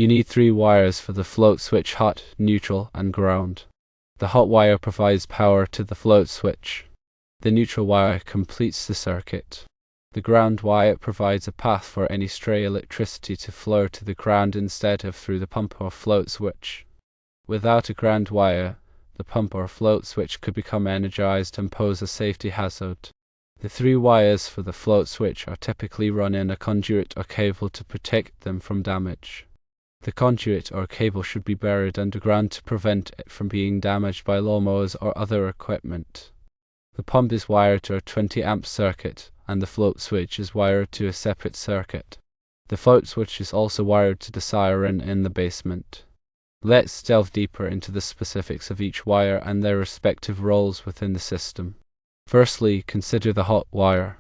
You need 3 wires for the float switch: hot, neutral, and ground. The hot wire provides power to the float switch. The neutral wire completes the circuit. The ground wire provides a path for any stray electricity to flow to the ground instead of through the pump or float switch. Without a ground wire, the pump or float switch could become energized and pose a safety hazard. The 3 wires for the float switch are typically run in a conduit or cable to protect them from damage. The conduit or cable should be buried underground to prevent it from being damaged by lawnmowers or other equipment. The pump is wired to a 20-amp circuit, and the float switch is wired to a separate circuit. The float switch is also wired to the siren in the basement. Let's delve deeper into the specifics of each wire and their respective roles within the system. Firstly, consider the hot wire.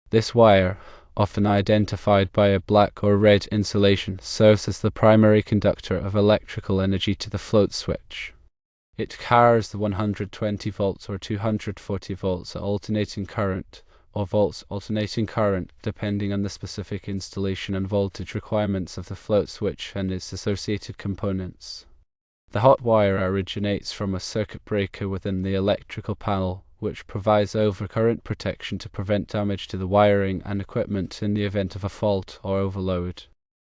This wire, often identified by a black or red insulation, serves as the primary conductor of electrical energy to the float switch. It carries the 120 volts or 240 volts alternating current, or volts alternating current, depending on the specific installation and voltage requirements of the float switch and its associated components. The hot wire originates from a circuit breaker within the electrical panel, which provides overcurrent protection to prevent damage to the wiring and equipment in the event of a fault or overload.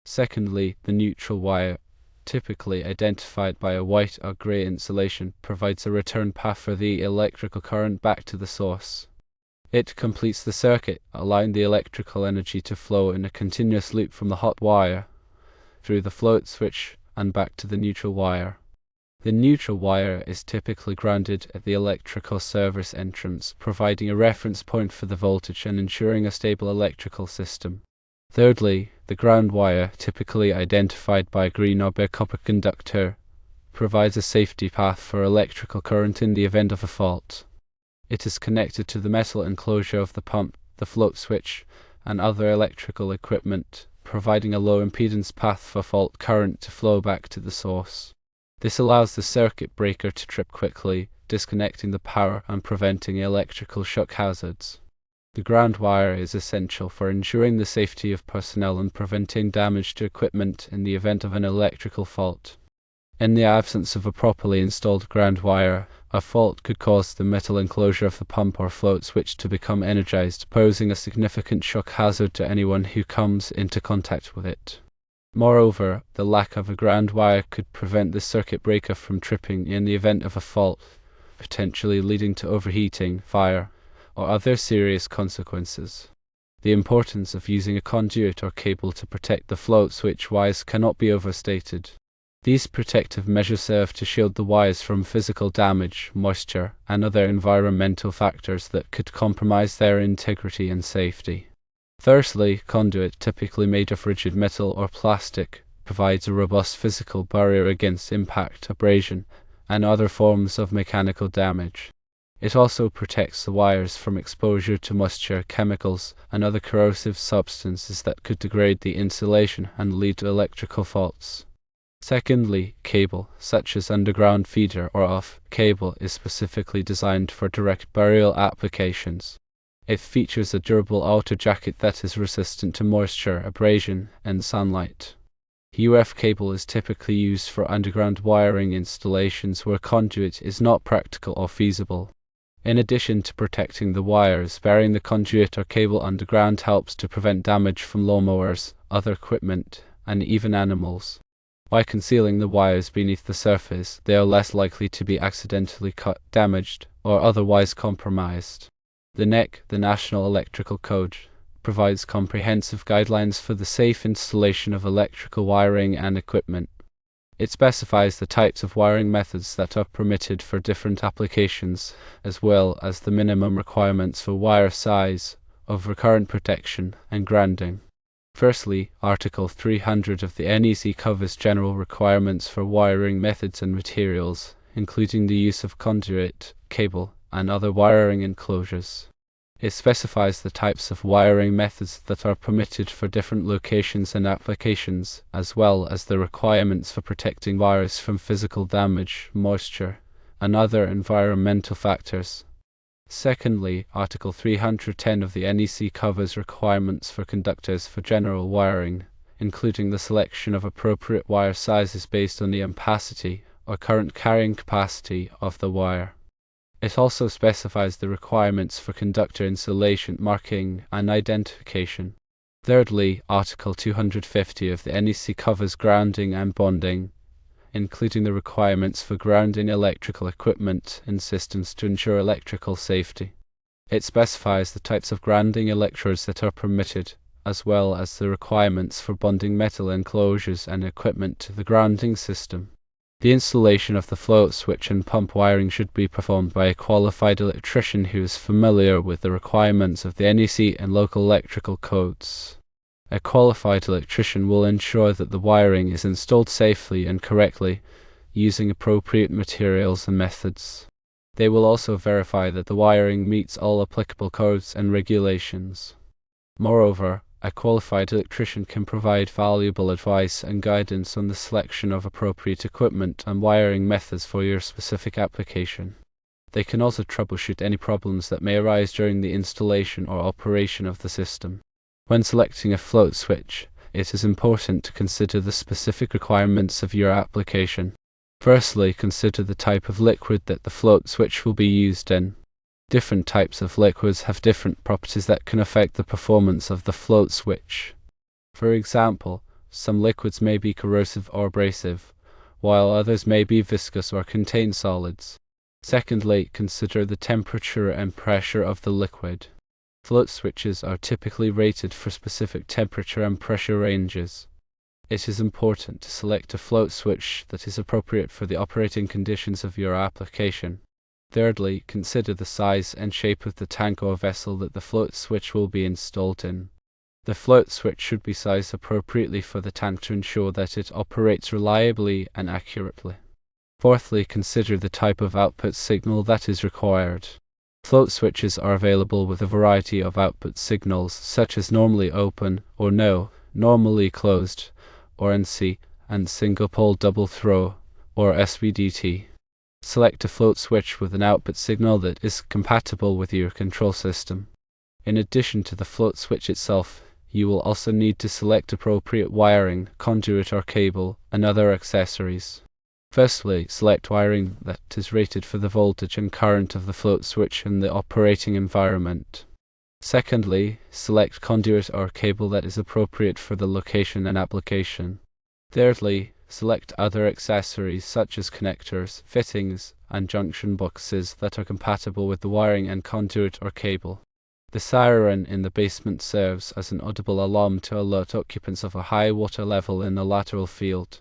Secondly, the neutral wire, typically identified by a white or grey insulation, provides a return path for the electrical current back to the source. It completes the circuit, allowing the electrical energy to flow in a continuous loop from the hot wire through the float switch and back to the neutral wire. The neutral wire is typically grounded at the electrical service entrance, providing a reference point for the voltage and ensuring a stable electrical system. Thirdly, the ground wire, typically identified by a green or bare copper conductor, provides a safety path for electrical current in the event of a fault. It is connected to the metal enclosure of the pump, the float switch, and other electrical equipment, providing a low impedance path for fault current to flow back to the source. This allows the circuit breaker to trip quickly, disconnecting the power and preventing electrical shock hazards. The ground wire is essential for ensuring the safety of personnel and preventing damage to equipment in the event of an electrical fault. In the absence of a properly installed ground wire, a fault could cause the metal enclosure of the pump or float switch to become energized, posing a significant shock hazard to anyone who comes into contact with it. Moreover, the lack of a ground wire could prevent the circuit breaker from tripping in the event of a fault, potentially leading to overheating, fire, or other serious consequences. The importance of using a conduit or cable to protect the float switch wires cannot be overstated. These protective measures serve to shield the wires from physical damage, moisture, and other environmental factors that could compromise their integrity and safety. Firstly, conduit, typically made of rigid metal or plastic, provides a robust physical barrier against impact, abrasion, and other forms of mechanical damage. It also protects the wires from exposure to moisture, chemicals, and other corrosive substances that could degrade the insulation and lead to electrical faults. Secondly, cable, such as underground feeder or off cable, is specifically designed for direct burial applications. It features a durable outer jacket that is resistant to moisture, abrasion, and sunlight. UF cable is typically used for underground wiring installations where conduit is not practical or feasible. In addition to protecting the wires, burying the conduit or cable underground helps to prevent damage from lawnmowers, other equipment, and even animals. By concealing the wires beneath the surface, they are less likely to be accidentally cut, damaged, or otherwise compromised. The NEC, the National Electrical Code, provides comprehensive guidelines for the safe installation of electrical wiring and equipment. It specifies the types of wiring methods that are permitted for different applications, as well as the minimum requirements for wire size, overcurrent protection, and grounding. Firstly, Article 300 of the NEC covers general requirements for wiring methods and materials, including the use of conduit, cable, and other wiring enclosures. It specifies the types of wiring methods that are permitted for different locations and applications, as well as the requirements for protecting wires from physical damage, moisture, and other environmental factors. Secondly, Article 310 of the NEC covers requirements for conductors for general wiring, including the selection of appropriate wire sizes based on the ampacity or current carrying capacity of the wire. It also specifies the requirements for conductor insulation, marking, and identification. Thirdly, Article 250 of the NEC covers grounding and bonding, including the requirements for grounding electrical equipment and systems to ensure electrical safety. It specifies the types of grounding electrodes that are permitted, as well as the requirements for bonding metal enclosures and equipment to the grounding system. The installation of the float switch and pump wiring should be performed by a qualified electrician who is familiar with the requirements of the NEC and local electrical codes. A qualified electrician will ensure that the wiring is installed safely and correctly, using appropriate materials and methods. They will also verify that the wiring meets all applicable codes and regulations. Moreover, a qualified electrician can provide valuable advice and guidance on the selection of appropriate equipment and wiring methods for your specific application. They can also troubleshoot any problems that may arise during the installation or operation of the system. When selecting a float switch, it is important to consider the specific requirements of your application. Firstly, consider the type of liquid that the float switch will be used in. Different types of liquids have different properties that can affect the performance of the float switch. For example, some liquids may be corrosive or abrasive, while others may be viscous or contain solids. Secondly, consider the temperature and pressure of the liquid. Float switches are typically rated for specific temperature and pressure ranges. It is important to select a float switch that is appropriate for the operating conditions of your application. Thirdly, consider the size and shape of the tank or vessel that the float switch will be installed in. The float switch should be sized appropriately for the tank to ensure that it operates reliably and accurately. Fourthly, consider the type of output signal that is required. Float switches are available with a variety of output signals, such as normally open or no, normally closed, or NC, and single pole double throw, or SPDT. Select a float switch with an output signal that is compatible with your control system. In addition to the float switch itself, you will also need to select appropriate wiring, conduit or cable, and other accessories. Firstly, select wiring that is rated for the voltage and current of the float switch in the operating environment. Secondly, select conduit or cable that is appropriate for the location and application. Thirdly, select other accessories such as connectors, fittings, and junction boxes that are compatible with the wiring and conduit or cable. The siren in the basement serves as an audible alarm to alert occupants of a high water level in the lateral field.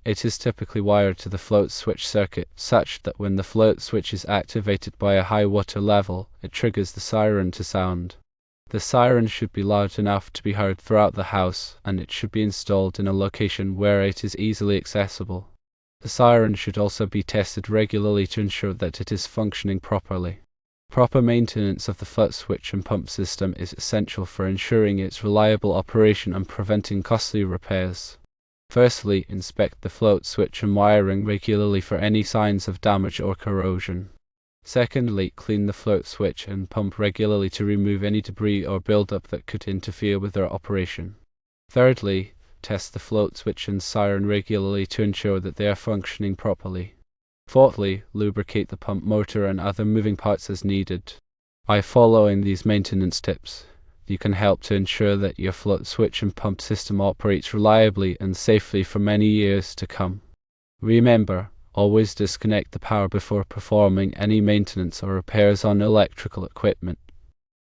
It is typically wired to the float switch circuit such that when the float switch is activated by a high water level, it triggers the siren to sound. The siren should be loud enough to be heard throughout the house, and it should be installed in a location where it is easily accessible. The siren should also be tested regularly to ensure that it is functioning properly. Proper maintenance of the float switch and pump system is essential for ensuring its reliable operation and preventing costly repairs. Firstly, inspect the float switch and wiring regularly for any signs of damage or corrosion. Secondly, clean the float switch and pump regularly to remove any debris or buildup that could interfere with their operation. Thirdly, test the float switch and siren regularly to ensure that they are functioning properly. Fourthly, lubricate the pump motor and other moving parts as needed. By following these maintenance tips, you can help to ensure that your float switch and pump system operates reliably and safely for many years to come. Remember, always disconnect the power before performing any maintenance or repairs on electrical equipment.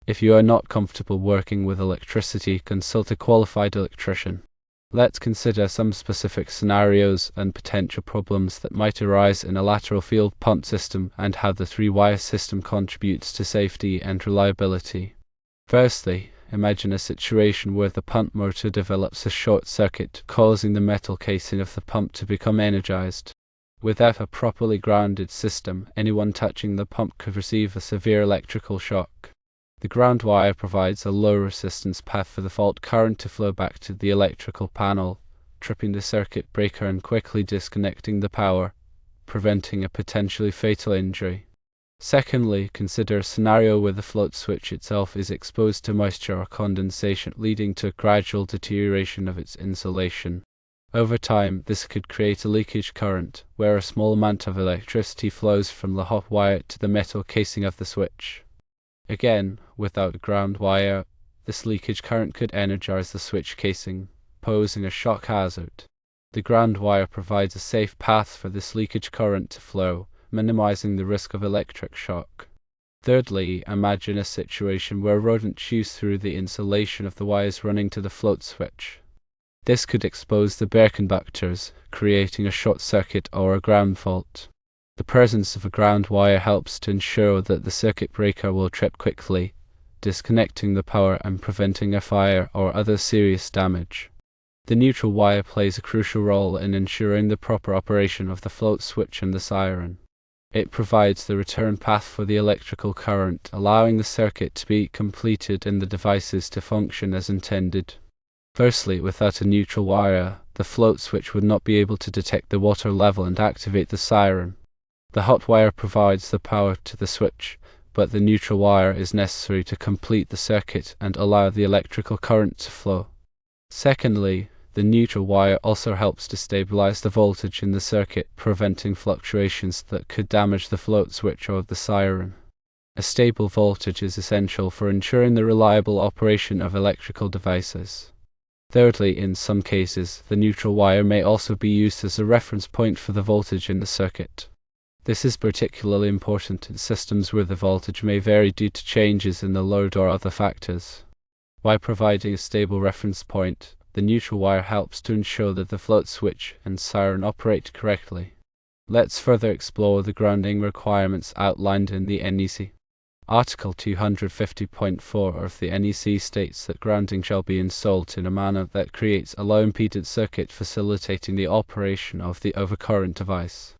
If you are not comfortable working with electricity, consult a qualified electrician. Let's consider some specific scenarios and potential problems that might arise in a lateral field pump system and how the three-wire system contributes to safety and reliability. Firstly, imagine a situation where the pump motor develops a short circuit, causing the metal casing of the pump to become energized. Without a properly grounded system, anyone touching the pump could receive a severe electrical shock. The ground wire provides a low resistance path for the fault current to flow back to the electrical panel, tripping the circuit breaker and quickly disconnecting the power, preventing a potentially fatal injury. Secondly, consider a scenario where the float switch itself is exposed to moisture or condensation, leading to a gradual deterioration of its insulation. Over time, this could create a leakage current, where a small amount of electricity flows from the hot wire to the metal casing of the switch. Again, without a ground wire, this leakage current could energize the switch casing, posing a shock hazard. The ground wire provides a safe path for this leakage current to flow, minimizing the risk of electric shock. Thirdly, imagine a situation where a rodent chews through the insulation of the wires running to the float switch. This could expose the bare conductors, creating a short circuit or a ground fault. The presence of a ground wire helps to ensure that the circuit breaker will trip quickly, disconnecting the power and preventing a fire or other serious damage. The neutral wire plays a crucial role in ensuring the proper operation of the float switch and the siren. It provides the return path for the electrical current, allowing the circuit to be completed and the devices to function as intended. Firstly, without a neutral wire, the float switch would not be able to detect the water level and activate the siren. The hot wire provides the power to the switch, but the neutral wire is necessary to complete the circuit and allow the electrical current to flow. Secondly, the neutral wire also helps to stabilize the voltage in the circuit, preventing fluctuations that could damage the float switch or the siren. A stable voltage is essential for ensuring the reliable operation of electrical devices. Thirdly, in some cases, the neutral wire may also be used as a reference point for the voltage in the circuit. This is particularly important in systems where the voltage may vary due to changes in the load or other factors. By providing a stable reference point, the neutral wire helps to ensure that the float switch and siren operate correctly. Let's further explore the grounding requirements outlined in the NEC. Article 250.4 of the NEC states that grounding shall be installed in a manner that creates a low impedance circuit facilitating the operation of the overcurrent device.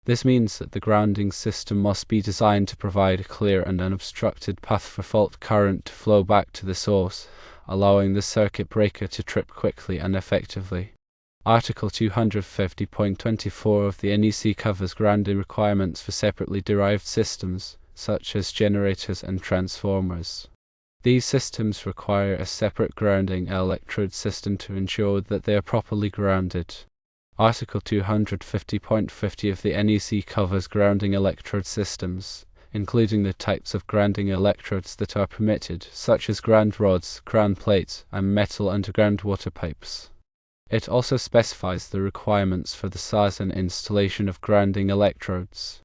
This means that the grounding system must be designed to provide a clear and unobstructed path for fault current to flow back to the source, allowing the circuit breaker to trip quickly and effectively. Article 250.24 of the NEC covers grounding requirements for separately derived systems, such as generators and transformers. These systems require a separate grounding electrode system to ensure that they are properly grounded. Article 250.50 of the NEC covers grounding electrode systems, including the types of grounding electrodes that are permitted, such as ground rods, ground plates, and metal underground water pipes. It also specifies the requirements for the size and installation of grounding electrodes.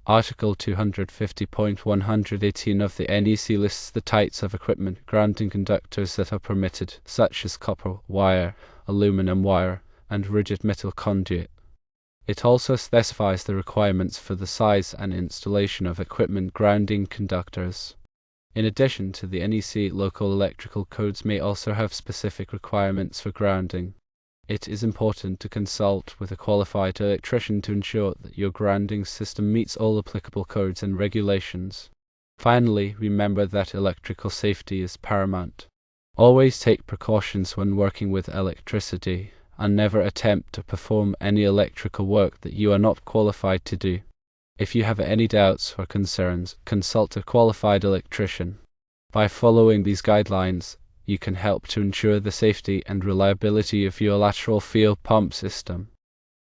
Article 250.118 of the NEC lists the types of equipment grounding conductors that are permitted, such as copper wire, aluminum wire, and rigid metal conduit. It also specifies the requirements for the size and installation of equipment grounding conductors. In addition to the NEC, local electrical codes may also have specific requirements for grounding. It is important to consult with a qualified electrician to ensure that your grounding system meets all applicable codes and regulations. Finally, remember that electrical safety is paramount. Always take precautions when working with electricity, and never attempt to perform any electrical work that you are not qualified to do. If you have any doubts or concerns, consult a qualified electrician. By following these guidelines, you can help to ensure the safety and reliability of your lateral field pump system.